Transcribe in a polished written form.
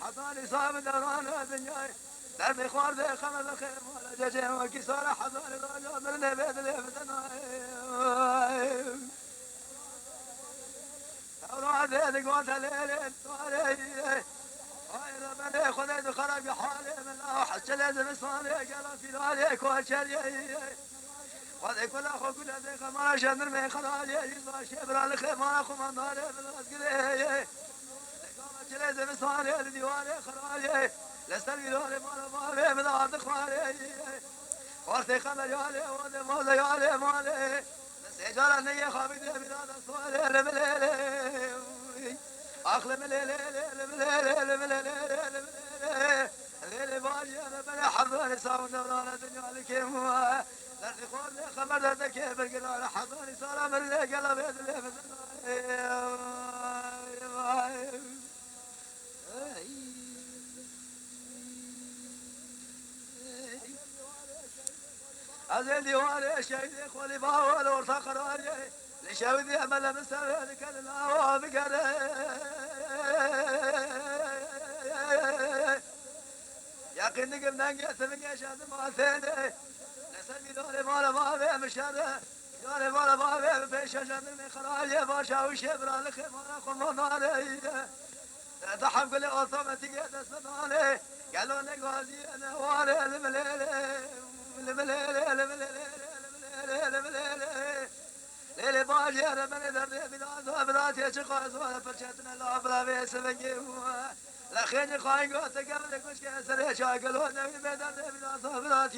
حضاني صاب دوران الدنيا دربي خوار ذي خمر الخير ولا ججي وكسار حضاني رجع من بيت الفتنا دوران ذي قوات الليل واري ربنا خذ خرج حالي من حج لازم صاني قال في ذلك وشري وذي كل أخو كل ذي ما شندر من خلالي يزوا شبر الخير ما أخو من داري بالأسقلي لازم صاني الديواني خراجي لستر يلوني ما من عبد خواري ورثي خمر يالي ودي موزة يالي مالي سجارة نية خابدي بلاد الصوالي لمليلي أخلي مليلي لمليلي لمليلي ليلي باجي أنا بني حضاني ساون دوران الدنيا لكيم لردي خواري خمر دردي كيف القرار حضاني سارة من اللي قلب يد اللي أزل ديواني شهيدي خولي باول ورثاق راني لشهيدي أمل من سبيلك الله بقري يقيني قمنا نقسم قشاد ما ثاني لسلمي دولي مالا ما بي مشاري دولي مالا ما بي في شجر من خراجي باشا وشبرا لخي مالا خمو ناري ضحب كل أصابتي قد أسمعني قالوا لك غازي أنا واري المليلي ليلي باجي أنا من دري بلاد بلاد يشقاز ولا فرشتنا لا بلا بيس بنجي لا خيني خاين قوت قبل كل شيء سريع شاقل ونبي بدر بلاد بلاد